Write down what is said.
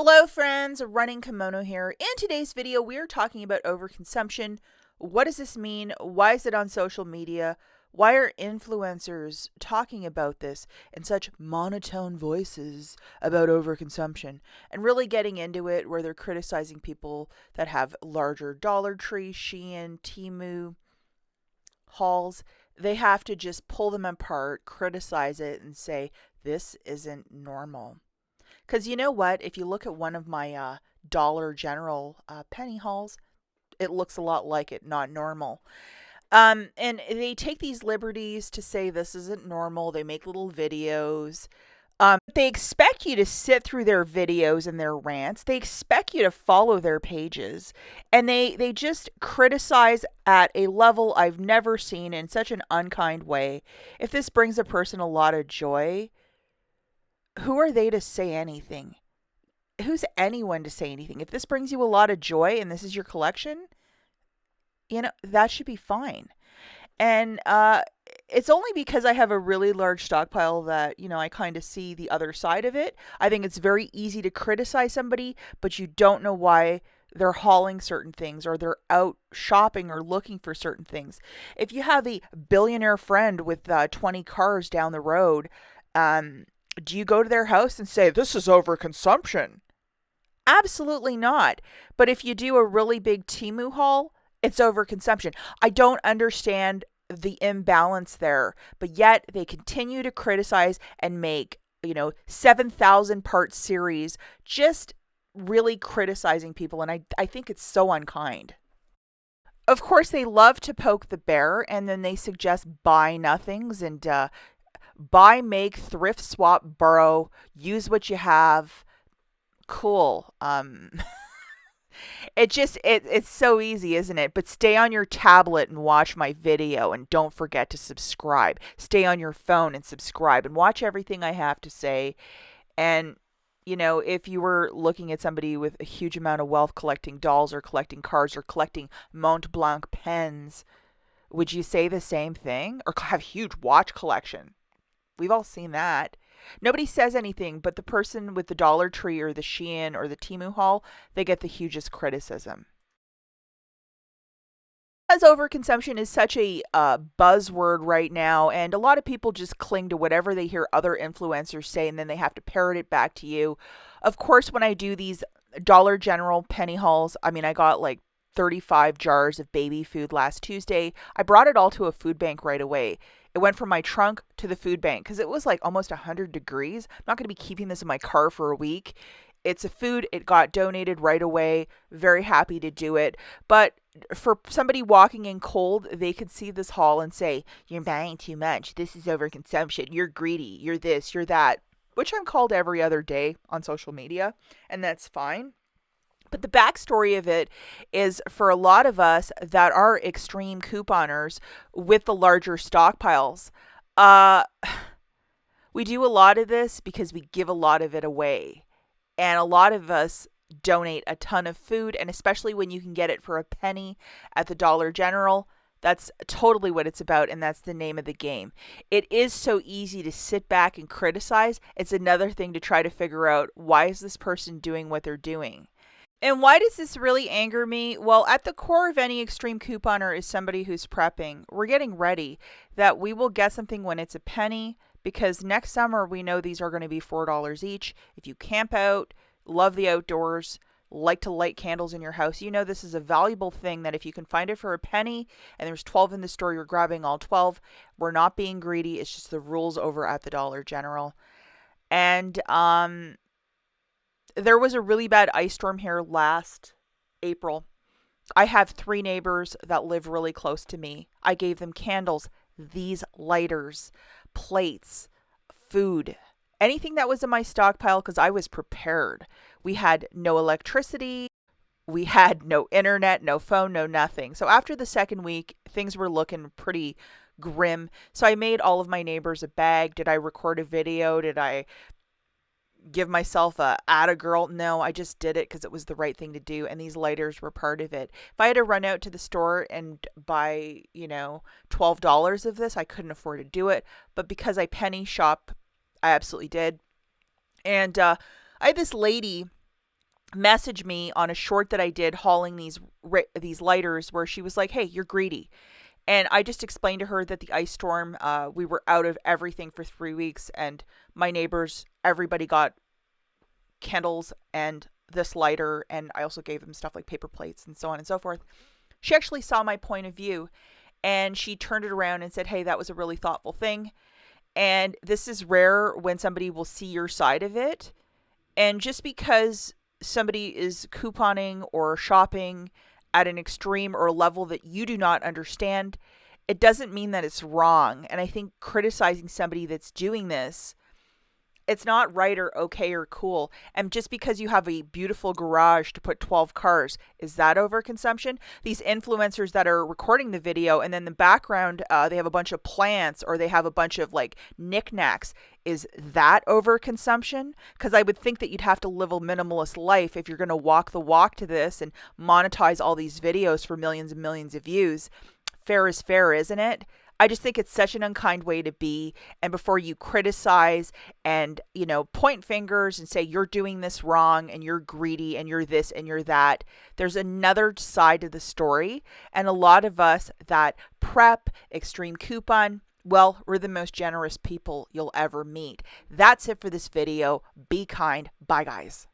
Hello friends, Running Kimono here. In today's video, we are talking about overconsumption. What does this mean? Why is it on social media? Why are influencers talking about this in such monotone voices about overconsumption? And really getting into it where they're criticizing people that have larger Dollar Tree, Shein, Temu hauls. They have to just pull them apart, criticize it, and say, this isn't normal. Because you know what? If you look at one of my Dollar General penny hauls, it looks a lot like it, not normal. And they take these liberties to say this isn't normal. They make little videos. They expect you to sit through their videos and their rants. They expect you to follow their pages. And they just criticize at a level I've never seen in such an unkind way. If this brings a person a lot of joy, who are they to say anything? Who's anyone to say anything? If this brings you a lot of joy and this is your collection, that should be fine. And it's only because I have a really large stockpile that, I kind of see the other side of it. I think it's very easy to criticize somebody, but you don't know why they're hauling certain things or they're out shopping or looking for certain things. If you have a billionaire friend with 20 cars down the road, do you go to their house and say, this is overconsumption? Absolutely not. But if you do a really big Temu haul, it's overconsumption. I don't understand the imbalance there, but yet they continue to criticize and make, 7,000 part series just really criticizing people. And I think it's so unkind. Of course, they love to poke the bear and then they suggest buy nothings and buy, make, thrift, swap, borrow, use what you have. Cool. It's so easy, isn't it? But stay on your tablet and watch my video and don't forget to subscribe. Stay on your phone and subscribe and watch everything I have to say. And if you were looking at somebody with a huge amount of wealth collecting dolls or collecting cars or collecting Mont Blanc pens, would you say the same thing? Or have huge watch collection? We've all seen that. Nobody says anything, but the person with the Dollar Tree or the Shein or the Temu haul, they get the hugest criticism. As overconsumption is such a buzzword right now, and a lot of people just cling to whatever they hear other influencers say, and then they have to parrot it back to you. Of course, when I do these Dollar General penny hauls, I got like 35 jars of baby food last Tuesday. I brought it all to a food bank right away. It went from my trunk to the food bank because it was like almost 100 degrees. I'm not going to be keeping this in my car for a week. It's a food. It got donated right away. Very happy to do it. But for somebody walking in cold, they could see this haul and say, you're buying too much. This is overconsumption. You're greedy. You're this, you're that, which I'm called every other day on social media. And that's fine. But the backstory of it is for a lot of us that are extreme couponers with the larger stockpiles, we do a lot of this because we give a lot of it away. And a lot of us donate a ton of food, and especially when you can get it for a penny at the Dollar General, that's totally what it's about, and that's the name of the game. It is so easy to sit back and criticize. It's another thing to try to figure out, why is this person doing what they're doing? And why does this really anger me? Well, at the core of any extreme couponer is somebody who's prepping. We're getting ready that we will get something when it's a penny because next summer we know these are going to be $4 each. If you camp out, love the outdoors, like to light candles in your house, this is a valuable thing that if you can find it for a penny and there's 12 in the store, you're grabbing all 12. We're not being greedy. It's just the rules over at the Dollar General. And there was a really bad ice storm here last April. I have 3 neighbors that live really close to me. I gave them candles, these lighters, plates, food, anything that was in my stockpile because I was prepared. We had no electricity. We had no internet, no phone, no nothing. So after the second week, things were looking pretty grim. So I made all of my neighbors a bag. Did I record a video? Did I give myself a atta girl? No, I just did it because it was the right thing to do, and these lighters were part of it. If I had to run out to the store and buy, $12 of this, I couldn't afford to do it. But because I penny shop, I absolutely did. And I had this lady message me on a short that I did hauling these lighters, where she was like, "Hey, you're greedy." And I just explained to her that the ice storm, we were out of everything for 3 weeks, and my neighbors, everybody got candles and this lighter, and I also gave them stuff like paper plates and so on and so forth. She actually saw my point of view, and she turned it around and said, "Hey, that was a really thoughtful thing." And this is rare when somebody will see your side of it. And just because somebody is couponing or shopping at an extreme or a level that you do not understand, it doesn't mean that it's wrong. And I think criticizing somebody that's doing this, it's not right or okay or cool. And just because you have a beautiful garage to put 12 cars, is that overconsumption? These influencers that are recording the video, and then the background, they have a bunch of plants, or they have a bunch of like knickknacks. Is that overconsumption? Because I would think that you'd have to live a minimalist life if you're going to walk the walk to this and monetize all these videos for millions and millions of views. Fair is fair, isn't it? I just think it's such an unkind way to be. And before you criticize and, point fingers and say you're doing this wrong and you're greedy and you're this and you're that, there's another side to the story. And a lot of us that prep, extreme coupon, well, we're the most generous people you'll ever meet. That's it for this video. Be kind. Bye, guys.